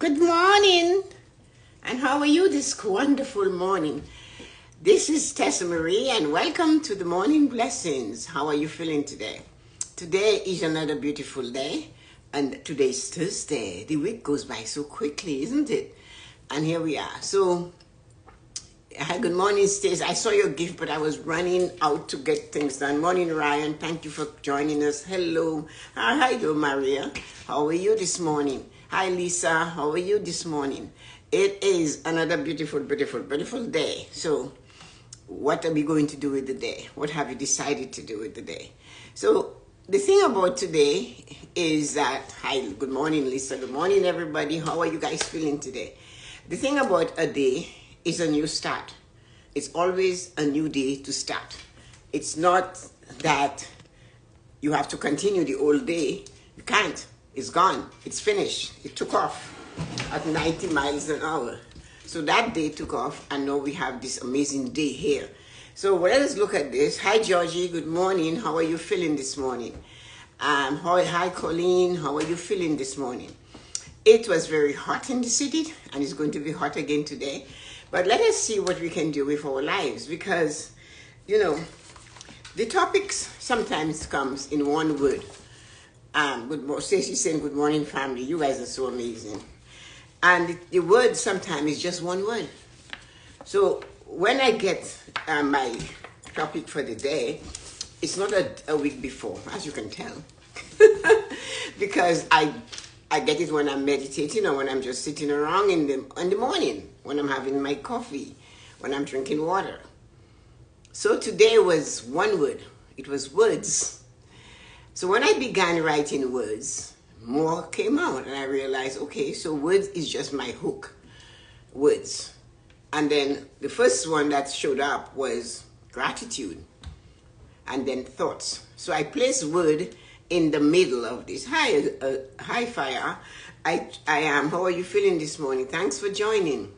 Good morning. And how are you this wonderful morning? This is Tessa-Marie and welcome to the Morning Blessings. How are you feeling today? Today is another beautiful day and today's Thursday. The week goes by so quickly, isn't it? And here we are. So, hi, good morning, Stace. I saw your gift, but I was running out to get things done. Morning, Ryan. Thank you for joining us. Hello. Hi, Maria. How are you this morning? Hi, Lisa. How are you this morning? It is another beautiful, beautiful, beautiful day. So, what are we going to do with the day? What have you decided to do with the day? So, the thing about today is that, hi, good morning, Lisa. Good morning, everybody. How are you guys feeling today? The thing about a day is a new start. It's always a new day to start. It's not that you have to continue the old day. You can't. It's gone. It's finished. It took off at 90 miles an hour. So that day took off, and now we have this amazing day here. So let us look at this. Hi, Georgie. Good morning. How are you feeling this morning? Hi, Colleen. How are you feeling this morning? It was very hot in the city, and it's going to be hot again today. But let us see what we can do with our lives, because, you know, the topics sometimes comes in one word. Stacey saying, good morning, family. You guys are so amazing. And the word sometimes is just one word. So when I get my topic for the day, it's not a week before, as you can tell. Because I get it when I'm meditating or when I'm just sitting around in the morning, when I'm having my coffee, when I'm drinking water. So today was one word. It was words. So when I began writing words, more came out, and I realized, okay, so words is just my hook, words. And then the first one that showed up was gratitude, and then thoughts. So I placed word in the middle of this. Hi, Fire. I am. How are you feeling this morning? Thanks for joining.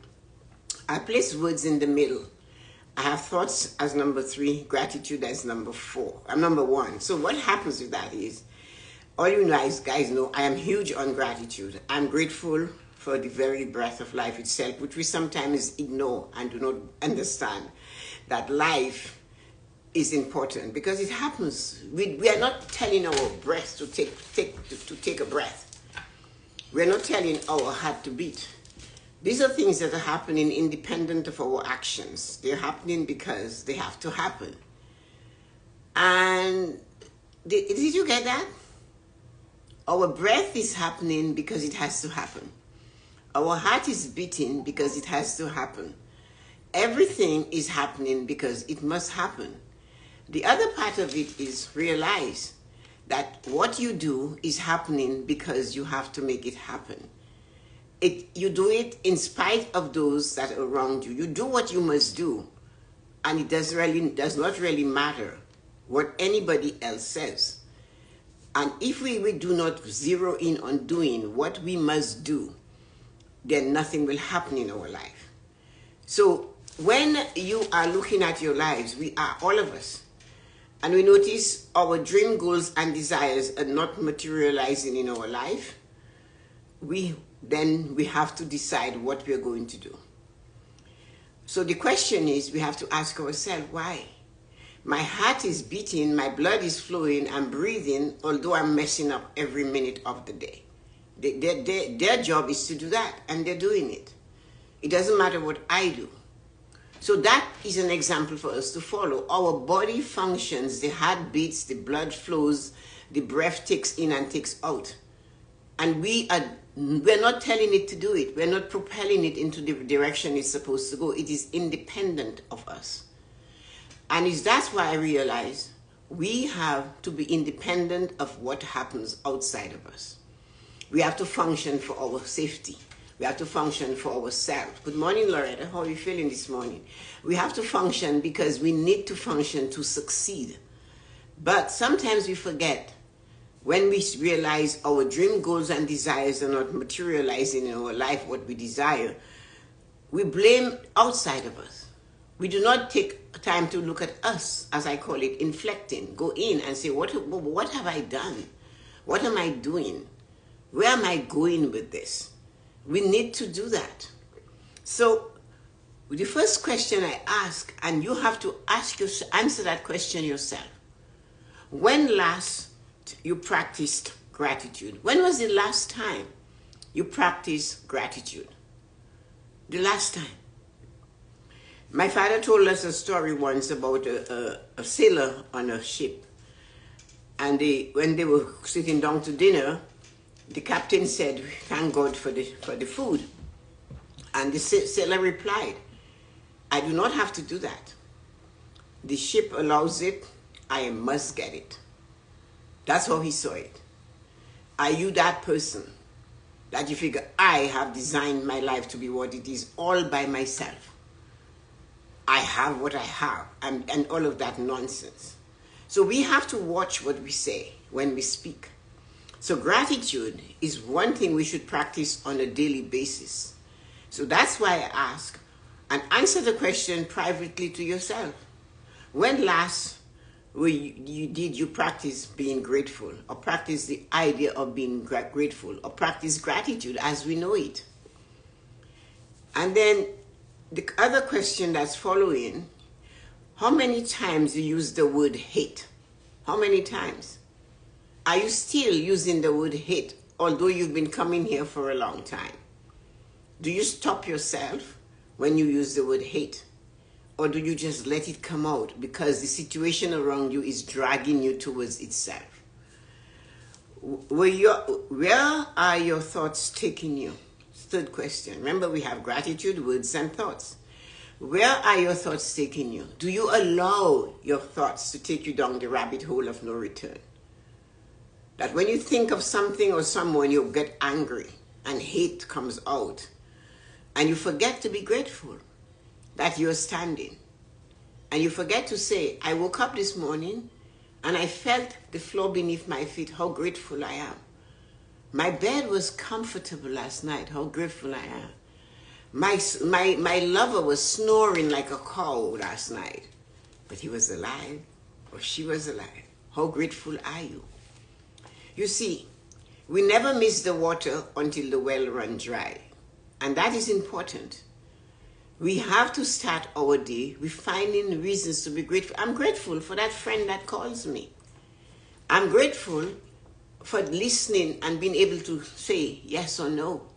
I placed words in the middle. I have thoughts as number 3, gratitude as number 4. I'm number 1. So what happens with that is, all you guys know, I am huge on gratitude. I'm grateful for the very breath of life itself, which we sometimes ignore and do not understand that life is important because it happens. We are not telling our breath to take a breath. We're not telling our heart to beat. These are things that are happening independent of our actions. They're happening because they have to happen. And did you get that? Our breath is happening because it has to happen. Our heart is beating because it has to happen. Everything is happening because it must happen. The other part of it is realize that what you do is happening because you have to make it happen. You do it in spite of those that are around you. You do what you must do, and it does not really matter what anybody else says. And if we do not zero in on doing what we must do, then nothing will happen in our life. So when you are looking at your lives, we are all of us, and we notice our dream, goals, and desires are not materializing in our life, then we have to decide what we're going to do. So the question is, we have to ask ourselves, why? My heart is beating, my blood is flowing, I'm breathing, although I'm messing up every minute of the day. Their job is to do that, and they're doing it. It doesn't matter what I do. So that is an example for us to follow. Our body functions, the heart beats, the blood flows, the breath takes in and takes out. And we're not telling it to do it. We're not propelling it into the direction it's supposed to go. It is independent of us. And that's why I realize we have to be independent of what happens outside of us. We have to function for our safety. We have to function for ourselves. Good morning, Loretta. How are you feeling this morning? We have to function because we need to function to succeed. But sometimes we forget. When we realize our dream, goals, and desires are not materializing in our life what we desire, we blame outside of us. We do not take time to look at us, as I call it, inflecting. Go in and say, what have I done? What am I doing? Where am I going with this? We need to do that. So the first question I ask, and you have to answer that question yourself. When last you practiced gratitude? When was the last time you practiced gratitude? The last time. My father told us a story once about a sailor on a ship. And when they were sitting down to dinner, the captain said, "Thank God for the food." And the sailor replied, "I do not have to do that. The ship allows it. I must get it." That's how he saw it. Are you that person that you figure, I have designed my life to be what it is all by myself? I have what I have, and all of that nonsense. So we have to watch what we say when we speak. So gratitude is one thing we should practice on a daily basis. So that's why I ask, and answer the question privately to yourself. When last did you practice being grateful, or practice the idea of being grateful, or practice gratitude as we know it? And then the other question that's following, how many times you use the word hate? How many times? Are you still using the word hate, although you've been coming here for a long time? Do you stop yourself when you use the word hate? Or do you just let it come out because the situation around you is dragging you towards itself? Where are your thoughts taking you? Third question. Remember, we have gratitude, words, and thoughts. Where are your thoughts taking you? Do you allow your thoughts to take you down the rabbit hole of no return? That when you think of something or someone, you get angry and hate comes out. And you forget to be grateful that you're standing. And you forget to say, I woke up this morning and I felt the floor beneath my feet, how grateful I am. My bed was comfortable last night, how grateful I am. My lover was snoring like a cow last night, but he was alive, or she was alive. How grateful are you? You see, we never miss the water until the well runs dry. And that is important. We have to start our day with finding reasons to be grateful. I'm grateful for that friend that calls me. I'm grateful for listening and being able to say yes or no.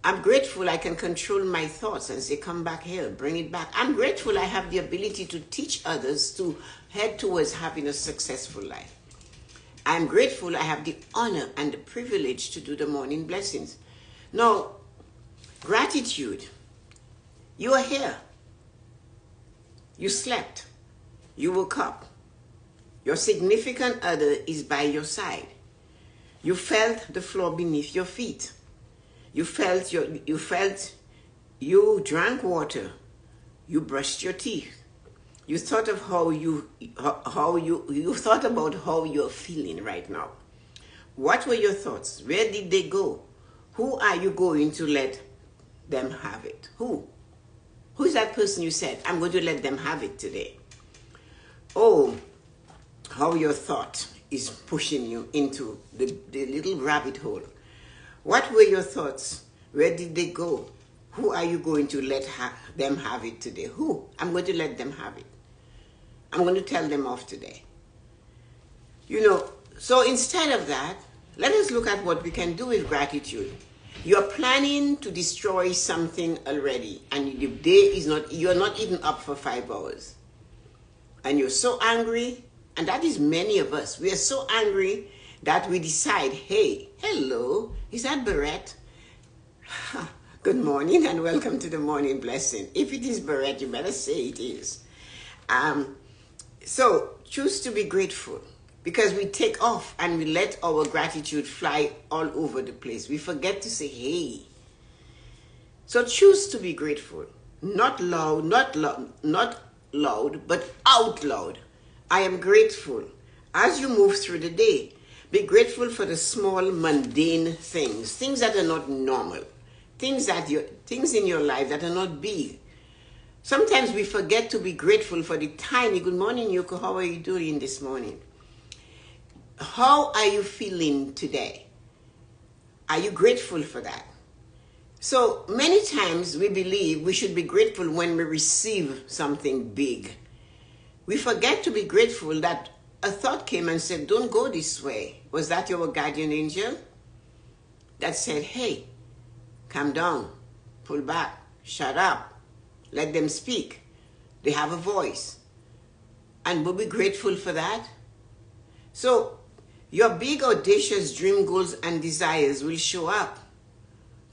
I'm grateful I can control my thoughts and say, come back here, bring it back. I'm grateful I have the ability to teach others to head towards having a successful life. I'm grateful I have the honor and the privilege to do the morning blessings. Now, gratitude. You are here. You slept. You woke up. Your significant other is by your side. You felt the floor beneath your feet. You drank water. You brushed your teeth. You thought of you thought about how you're feeling right now. What were your thoughts? Where did they go? Who are you going to let them have it? Who? Who is that person you said, I'm going to let them have it today? Oh, how your thought is pushing you into the little rabbit hole. What were your thoughts? Where did they go? Who are you going to let them have it today? Who? I'm going to let them have it. I'm going to tell them off today. So instead of that, let us look at what we can do with gratitude. You're planning to destroy something already, and the day is you're not even up for 5 hours. And you're so angry, and that is many of us. We are so angry that we decide, hey, hello, is that Barrett? Good morning and welcome to the morning blessing. If it is Barrett, you better say it is. So choose to be grateful, because we take off and we let our gratitude fly all over the place. We forget to say, hey. So choose to be grateful. Not loud, but out loud. I am grateful. As you move through the day, be grateful for the small, mundane things that are not normal, things in your life that are not big. Sometimes we forget to be grateful for the tiny, good morning, Yoko, how are you doing this morning? How are you feeling today? Are you grateful for that? So many times we believe we should be grateful when we receive something big. We forget to be grateful that a thought came and said, don't go this way. Was that your guardian angel that said, hey, calm down, pull back, shut up, let them speak. They have a voice. And we'll be grateful for that. So your big, audacious dream, goals, and desires will show up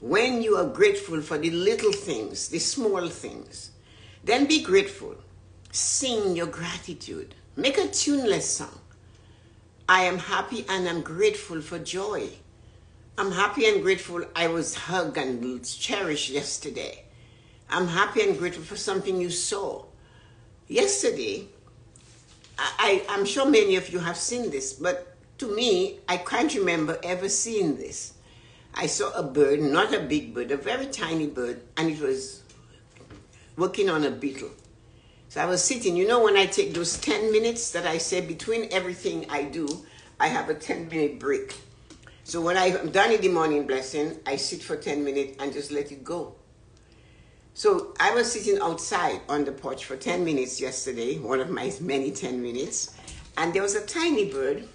when you are grateful for the little things, the small things. Then be grateful. Sing your gratitude. Make a tuneless song. I am happy and I'm grateful for joy. I'm happy and grateful I was hugged and cherished yesterday. I'm happy and grateful for something you saw. Yesterday, I'm sure many of you have seen this, but to me, I can't remember ever seeing this. I saw a bird, not a big bird, a very tiny bird, and it was working on a beetle. So I was sitting, you know, when I take those 10 minutes that I say between everything I do, I have a 10-minute break. So when I'm done in the morning blessing, I sit for 10 minutes and just let it go. So I was sitting outside on the porch for 10 minutes yesterday, one of my many 10 minutes, and there was a tiny bird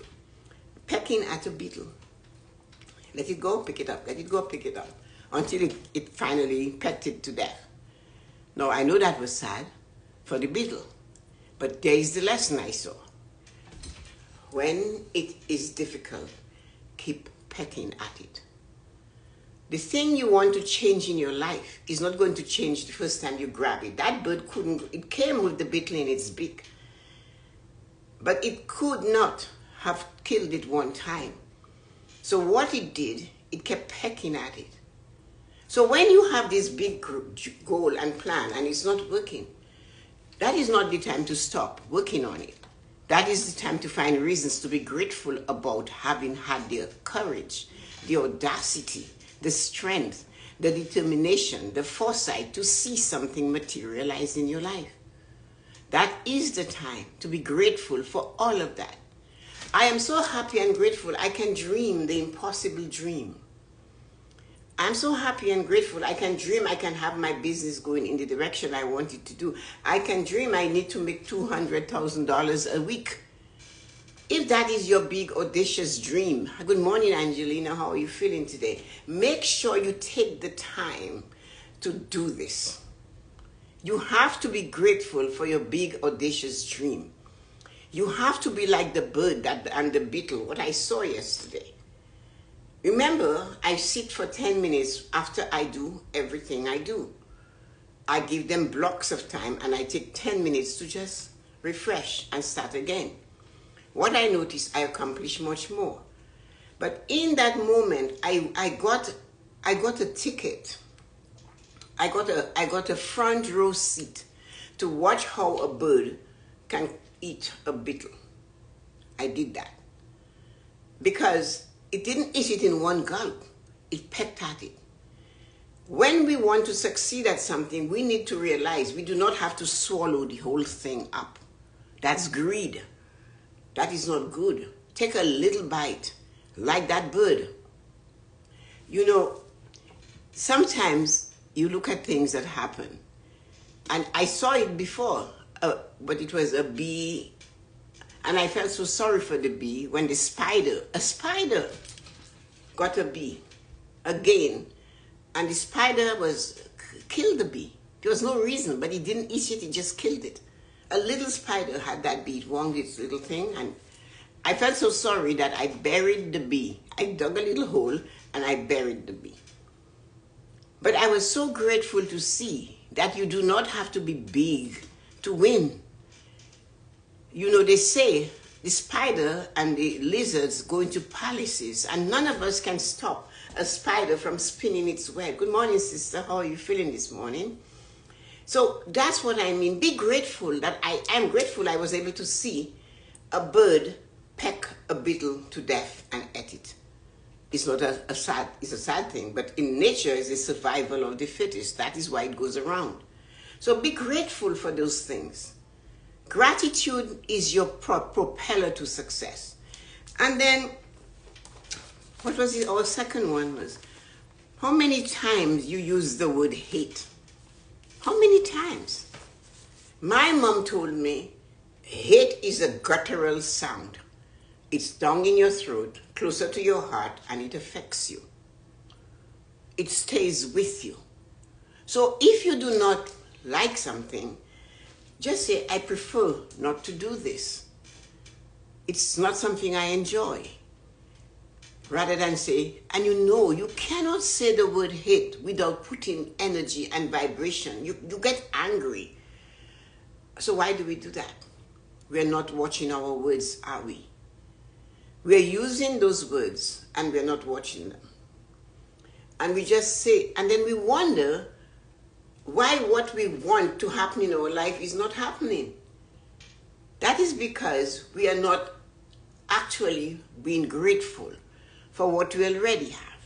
pecking at a beetle. Let it go, pick it up, let it go, pick it up, until it finally pecked it to death. Now, I know that was sad for the beetle, but there is the lesson I saw. When it is difficult, keep pecking at it. The thing you want to change in your life is not going to change the first time you grab it. That bird it came with the beetle in its beak, but it could not have killed it one time. So what it did, it kept pecking at it. So when you have this big goal and plan and it's not working, that is not the time to stop working on it. That is the time to find reasons to be grateful about having had the courage, the audacity, the strength, the determination, the foresight to see something materialize in your life. That is the time to be grateful for all of that. I am so happy and grateful I can dream the impossible dream. I'm so happy and grateful I can dream I can have my business going in the direction I want it to do. I can dream I need to make $200,000 a week. If that is your big audacious dream, good morning Angelina, how are you feeling today? Make sure you take the time to do this. You have to be grateful for your big audacious dream. You have to be like the bird and the beetle, what I saw yesterday. Remember, I sit for 10 minutes after I do everything I do. I give them blocks of time and I take 10 minutes to just refresh and start again. What I noticed, I accomplish much more. But in that moment, I got a ticket. I got a front row seat to watch how a bird can eat a beetle. I did that because it didn't eat it in one gulp. It pecked at it. When we want to succeed at something, we need to realize we do not have to swallow the whole thing up. That's greed. That is not good. Take a little bite, like that bird. You know, sometimes you look at things that happen, and I saw it before, but it was a bee, and I felt so sorry for the bee when a spider got a bee again, and the spider killed the bee. There was no reason, but it didn't eat it, it just killed it. A little spider had that bee, it wound its little thing, and I felt so sorry that I buried the bee. I dug a little hole and I buried the bee. But I was so grateful to see that you do not have to be big to win. You know, they say the spider and the lizards go into palaces, and none of us can stop a spider from spinning its web. Good morning, sister. How are you feeling this morning? So that's what I mean. Be grateful that I am grateful I was able to see a bird peck a beetle to death and ate it. It's not it's a sad thing, but in nature it's a survival of the fittest. That is why it goes around. So be grateful for those things. Gratitude is your propeller to success. And then, what was it? Our second one was, How many times you use the word hate? How many times? My mom told me, hate is a guttural sound. It's down in your throat, closer to your heart, and it affects you. It stays with you. So if you do not like something, just say, I prefer not to do this. It's not something I enjoy. Rather than say, and you cannot say the word hate without putting energy and vibration. You get angry. So why do we do that? We're not watching our words, are we? We're using those words and we're not watching them. And we just say, and then we wonder why what we want to happen in our life is not happening. That is because we are not actually being grateful for what we already have.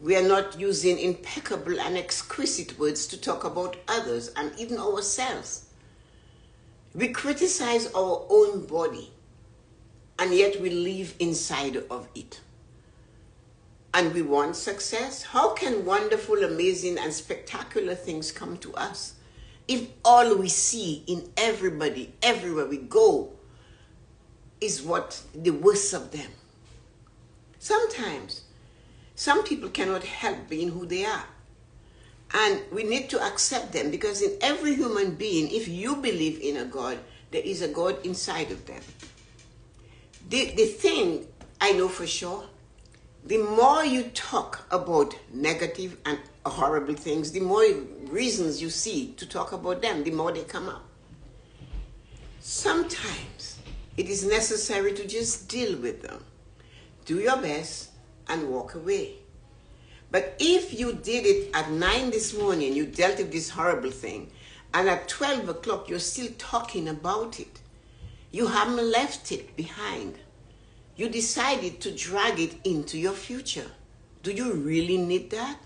We are not using impeccable and exquisite words to talk about others and even ourselves. We criticize our own body, and yet we live inside of it. And we want success. How can wonderful, amazing, and spectacular things come to us if all we see in everybody, everywhere we go, is what the worst of them? Sometimes, some people cannot help being who they are. And we need to accept them, because in every human being, if you believe in a God, there is a God inside of them. The thing I know for sure, the more you talk about negative and horrible things, the more reasons you see to talk about them, the more they come up. Sometimes it is necessary to just deal with them. Do your best and walk away. But if you did it at 9 this morning, you dealt with this horrible thing, and at 12 o'clock you're still talking about it, you haven't left it behind. You decided to drag it into your future. Do you really need that?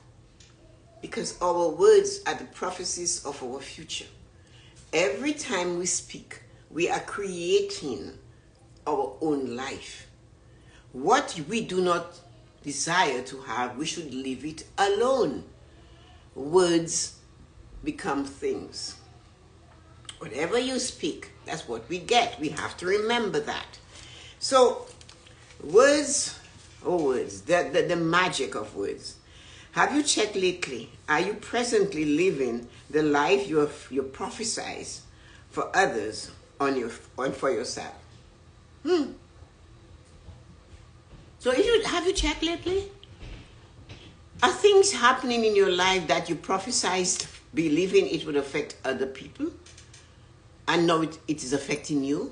Because our words are the prophecies of our future. Every time we speak, we are creating our own life. What we do not desire to have, we should leave it alone. Words become things. Whatever you speak, that's what we get. We have to remember that. So, words, the magic of words. Have you checked lately? Are you presently living the life you prophesize for others and for yourself? So have you checked lately? Are things happening in your life that you prophesied believing it would affect other people, and now it is affecting you?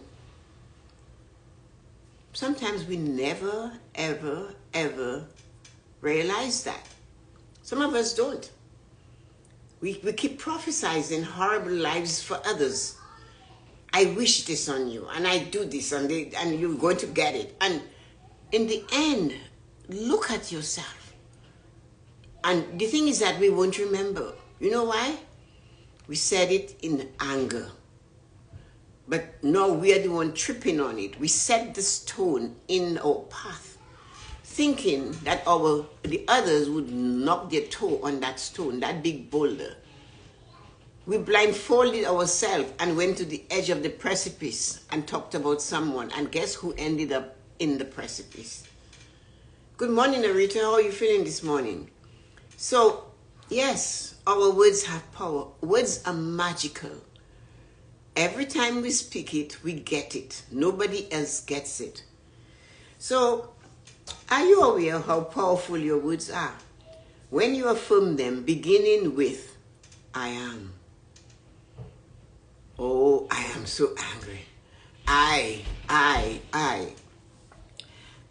Sometimes we never, ever, ever realize that. Some of us don't. We keep prophesizing horrible lives for others. I wish this on you, and I do this, and you're going to get it. And in the end, look at yourself. And the thing is that we won't remember. You know why? We said it in anger. But no, we are the one tripping on it. We set the stone in our path, thinking that the others would knock their toe on that stone, that big boulder. We blindfolded ourselves and went to the edge of the precipice and talked about someone. And guess who ended up in the precipice? Good morning, Arita. How are you feeling this morning? So, yes, our words have power. Words are magical. Every time we speak it, we get it. Nobody else gets it. So, are you aware how powerful your words are? When you affirm them, beginning with, I am. Oh, I am so angry. I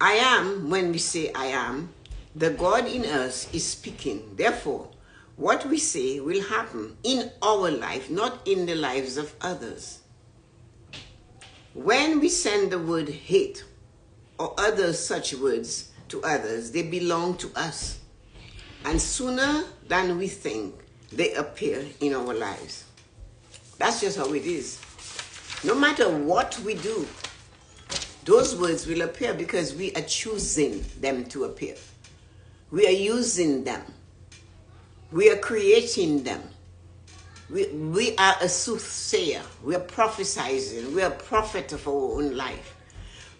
am, when we say I am, the God in us is speaking. Therefore, what we say will happen in our life, not in the lives of others. When we send the word hate or other such words to others, they belong to us. And sooner than we think, they appear in our lives. That's just how it is. No matter what we do, those words will appear because we are choosing them to appear. We are using them. We are creating them. We are a soothsayer. We are prophesizing. We are a prophet of our own life.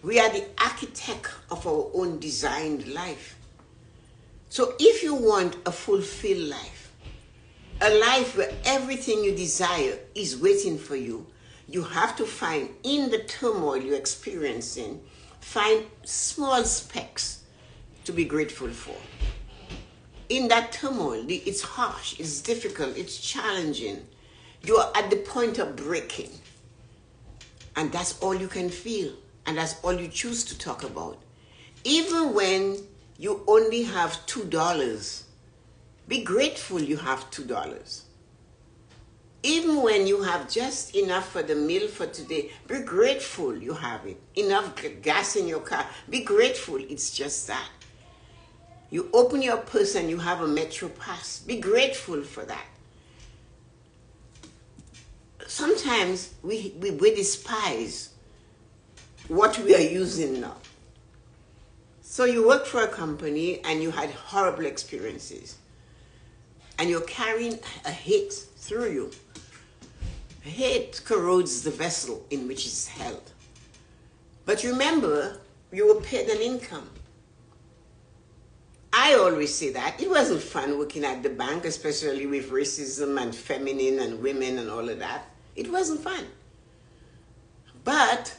We are the architect of our own designed life. So if you want a fulfilled life, a life where everything you desire is waiting for you, you have to find in the turmoil you're experiencing, find small specks to be grateful for. In that turmoil, it's harsh, it's difficult, it's challenging. You are at the point of breaking. And that's all you can feel. And that's all you choose to talk about. Even when you only have $2, be grateful you have $2. Even when you have just enough for the meal for today, be grateful you have it. Enough gas in your car, be grateful it's just that. You open your purse and you have a Metro Pass. Be grateful for that. Sometimes we despise what we are using now. So you work for a company and you had horrible experiences. And you're carrying a hate through you. Hate corrodes the vessel in which it's held. But remember, you were paid an income. I always say that. It wasn't fun working at the bank, especially with racism and feminine and women and all of that. It wasn't fun. But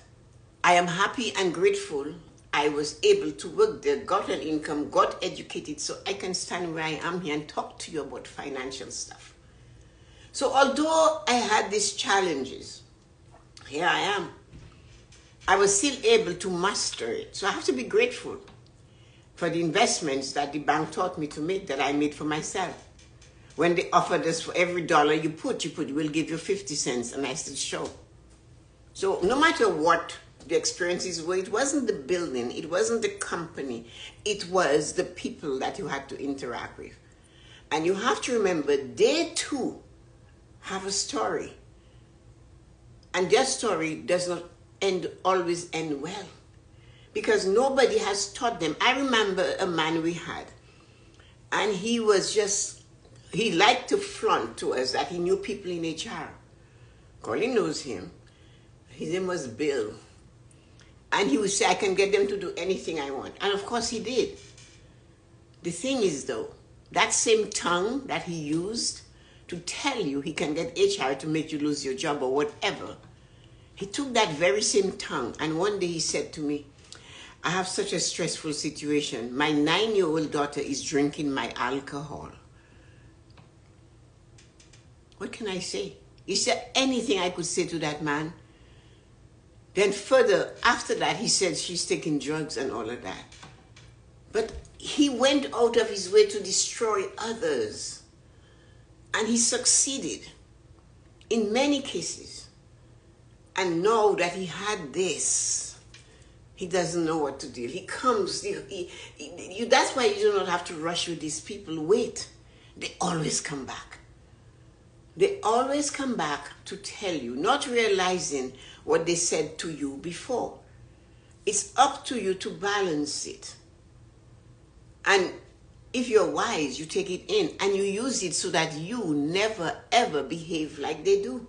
I am happy and grateful I was able to work there, got an income, got educated, so I can stand where I am here and talk to you about financial stuff. So although I had these challenges, here I am. I was still able to master it. So I have to be grateful for the investments that the bank taught me to make, that I made for myself. When they offered us for every dollar you put, we'll give you 50 cents, and I still show. So no matter what the experiences were, it wasn't the building, it wasn't the company, it was the people that you had to interact with. And you have to remember, they too have a story. And their story does not always end well. Because nobody has taught them. I remember a man we had, and he liked to flaunt to us that he knew people in HR. Colin knows him. His name was Bill. And he would say, I can get them to do anything I want. And of course he did. The thing is though, that same tongue that he used to tell you he can get HR to make you lose your job or whatever, he took that very same tongue, and one day he said to me, I have such a stressful situation. My 9-year-old daughter is drinking my alcohol. What can I say? Is there anything I could say to that man? Then further, after that, he said she's taking drugs and all of that. But he went out of his way to destroy others. And he succeeded in many cases. And now that he had this, he doesn't know what to do. He comes, that's why you do not have to rush with these people. Wait. They always come back. They always come back to tell you, not realizing what they said to you before. It's up to you to balance it. And if you're wise, you take it in and you use it so that you never ever behave like they do.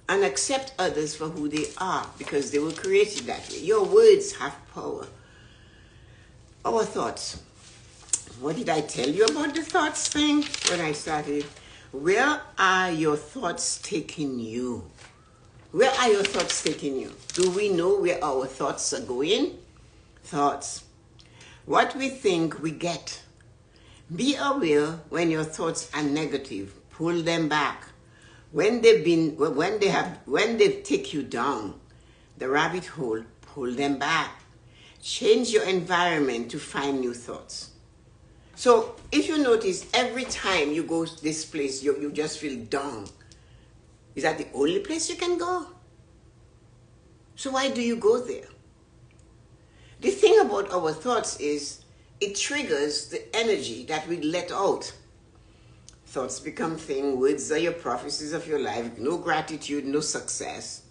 And accept others for who they are, because they were created that way. Your words have power. Our thoughts. What did I tell you about the thoughts thing when I started? Where are your thoughts taking you? Where are your thoughts taking you? Do we know where our thoughts are going? Thoughts. What we think, we get. Be aware when your thoughts are negative. Pull them back. When they take you down the rabbit hole, pull them back. Change your environment to find new thoughts. So if you notice, every time you go to this place, you just feel down. Is that the only place you can go? So why do you go there? The thing about our thoughts is it triggers the energy that we let out. Thoughts become things. Words are your prophecies of your life. No gratitude, no success.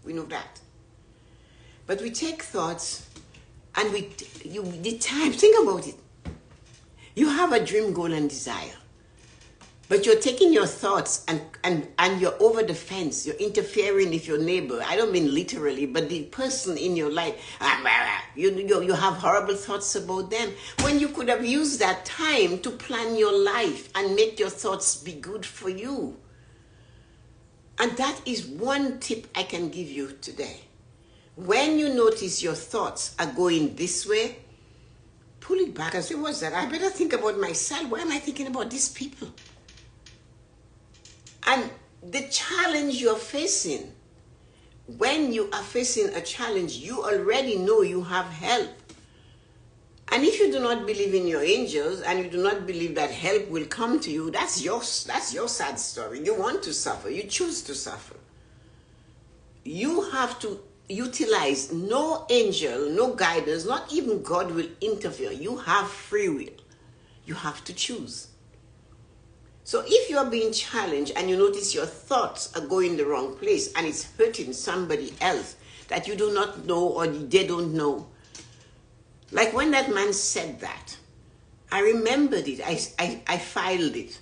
We know that. But we take thoughts and think about it. You have a dream, goal, and desire. But you're taking your thoughts and you're over the fence. You're interfering with your neighbor. I don't mean literally, but the person in your life. You have horrible thoughts about them when you could have used that time to plan your life and make your thoughts be good for you. And that is one tip I can give you today. When you notice your thoughts are going this way, pull it back and say, what's that? I better think about myself. Why am I thinking about these people? And the challenge you're facing, when you are facing a challenge, you already know you have help. And if you do not believe in your angels and you do not believe that help will come to you, that's your sad story. You want to suffer. You choose to suffer. You have to utilize no angel, no guidance, not even God will interfere. You have free will. You have to choose. So if you are being challenged and you notice your thoughts are going the wrong place and it's hurting somebody else that you do not know or they don't know, like when that man said that, I remembered it. I filed it.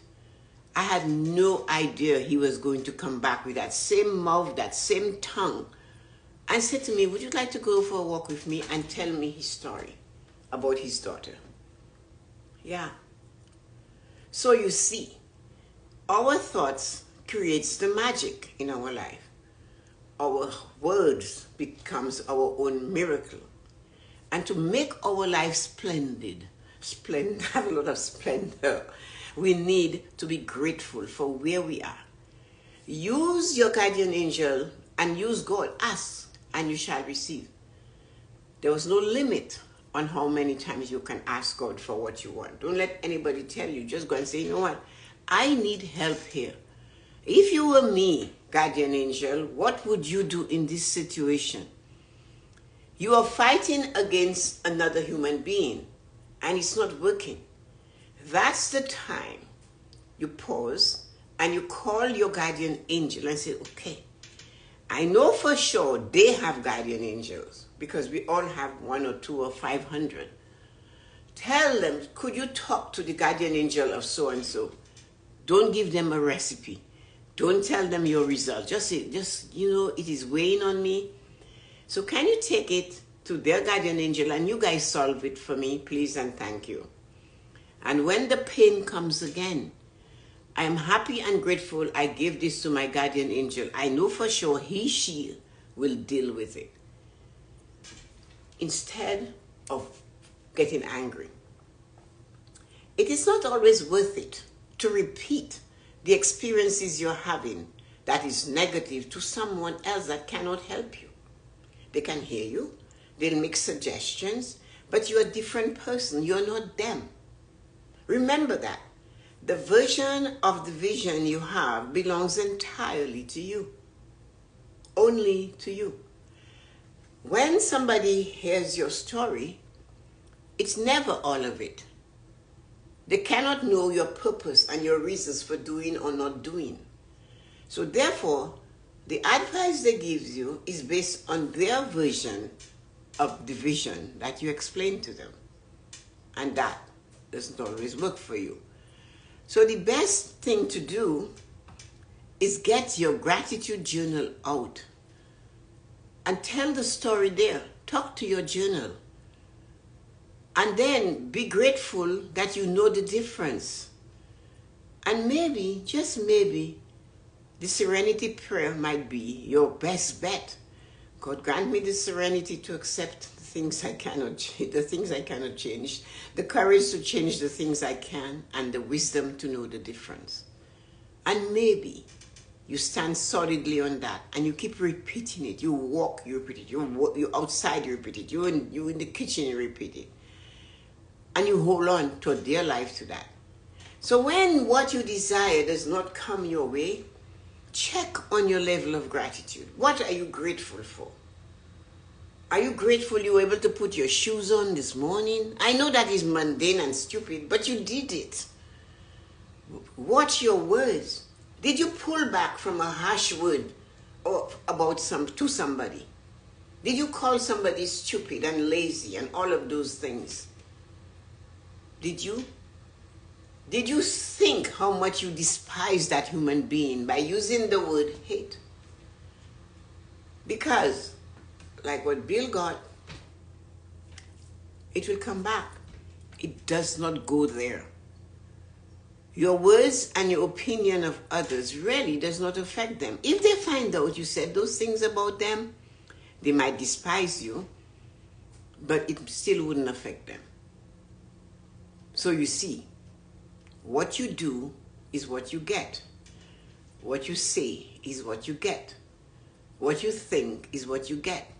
I had no idea he was going to come back with that same mouth, that same tongue, and said to me, would you like to go for a walk with me and tell me his story about his daughter? Yeah. So you see, our thoughts creates the magic in our life. Our words becomes our own miracle. And to make our life splendid, have a lot of splendor, we need to be grateful for where we are. Use your guardian angel and use God. Ask and you shall receive. There was no limit on how many times you can ask God for what you want. Don't let anybody tell you. Just go and say, you know what? I need help here. If you were me, guardian angel, what would you do in this situation? You are fighting against another human being and it's not working. That's the time you pause and you call your guardian angel and say, okay, I know for sure they have guardian angels because we all have 1 or 2 or 500. Tell them, could you talk to the guardian angel of so-and-so? Don't give them a recipe. Don't tell them your result. Just say, it is weighing on me. So can you take it to their guardian angel and you guys solve it for me, please and thank you. And when the pain comes again, I am happy and grateful I gave this to my guardian angel. I know for sure she will deal with it. Instead of getting angry. It is not always worth it to repeat the experiences you're having that is negative to someone else that cannot help you. They can hear you, they'll make suggestions, but you're a different person. You're not them. Remember that. The version of the vision you have belongs entirely to you. Only to you. When somebody hears your story, it's never all of it. They cannot know your purpose and your reasons for doing or not doing. So therefore, the advice they give you is based on their version of the vision that you explain to them. And that doesn't always work for you. So the best thing to do is get your gratitude journal out and tell the story there. Talk to your journal. And then be grateful that you know the difference. And maybe, just maybe, the serenity prayer might be your best bet. God grant me the serenity to accept the things I cannot change, the courage to change the things I can, and the wisdom to know the difference. And maybe you stand solidly on that and you keep repeating it. You walk, you repeat it. You outside, you repeat it. You in the kitchen, you repeat it. And you hold on to dear life to that. So when what you desire does not come your way, check on your level of gratitude. What are you grateful for? Are you grateful you were able to put your shoes on this morning? I know that is mundane and stupid, but you did it. Watch your words. Did you pull back from a harsh word to somebody? Did you call somebody stupid and lazy and all of those things? Did you? Did you think how much you despise that human being by using the word hate? Because, like what Bill got, it will come back. It does not go there. Your words and your opinion of others really does not affect them. If they find out you said those things about them, they might despise you, but it still wouldn't affect them. So you see, what you do is what you get. What you say is what you get. What you think is what you get.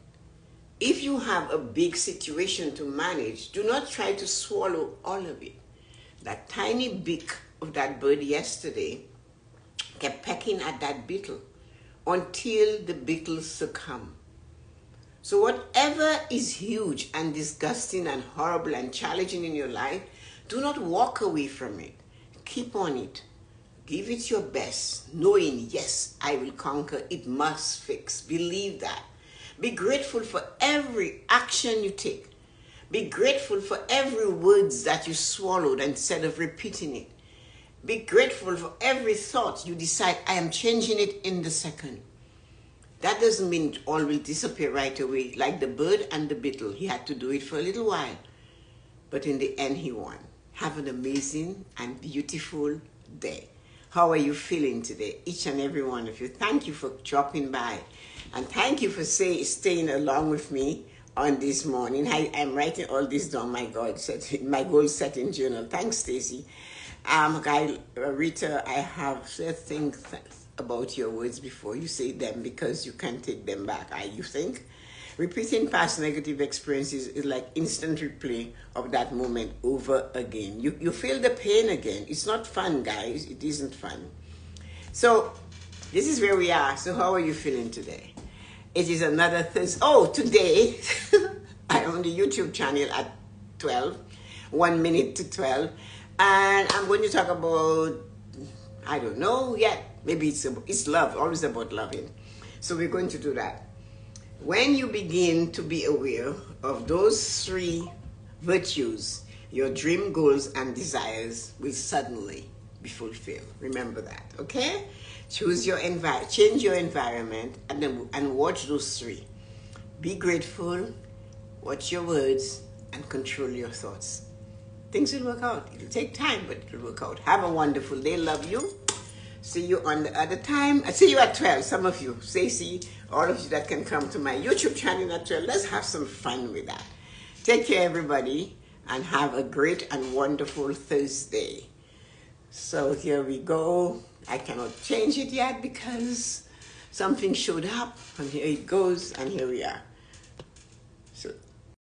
If you have a big situation to manage, do not try to swallow all of it. That tiny beak of that bird yesterday kept pecking at that beetle until the beetle succumbed. So whatever is huge and disgusting and horrible and challenging in your life, do not walk away from it. Keep on it. Give it your best, knowing, yes, I will conquer. It must fix. Believe that. Be grateful for every action you take. Be grateful for every words that you swallowed instead of repeating it. Be grateful for every thought you decide, I am changing it in the second. That doesn't mean it all will disappear right away. Like the bird and the beetle, he had to do it for a little while. But in the end, he won. Have an amazing and beautiful day. How are you feeling today? Each and every one of you. Thank you for dropping by. And thank you for staying along with me on this morning. I'm writing all this down, my goal setting journal. Thanks, Stacy. Rita, I have said things about your words before you say them because you can't take them back. You think? Repeating past negative experiences is like instant replay of that moment over again. You feel the pain again. It's not fun, guys. It isn't fun. So this is where we are. So how are you feeling today? It is another Thursday. Oh, today I'm on the YouTube channel at 12, 1 minute to 12. And I'm going to talk about, I don't know yet. Maybe it's love, always about loving. So we're going to do that. When you begin to be aware of those 3 virtues, your dream goals and desires will suddenly be fulfilled. Remember that, okay? Change your environment and watch those 3. Be grateful, watch your words, and control your thoughts. Things will work out. It'll take time, but it'll work out. Have a wonderful day. Love you. See you on the other time. I see you at 12. Some of you. Stacey, all of you that can come to my YouTube channel at 12. Let's have some fun with that. Take care, everybody, and have a great and wonderful Thursday. So here we go. I cannot change it yet because something showed up. And here it goes, and here we are. So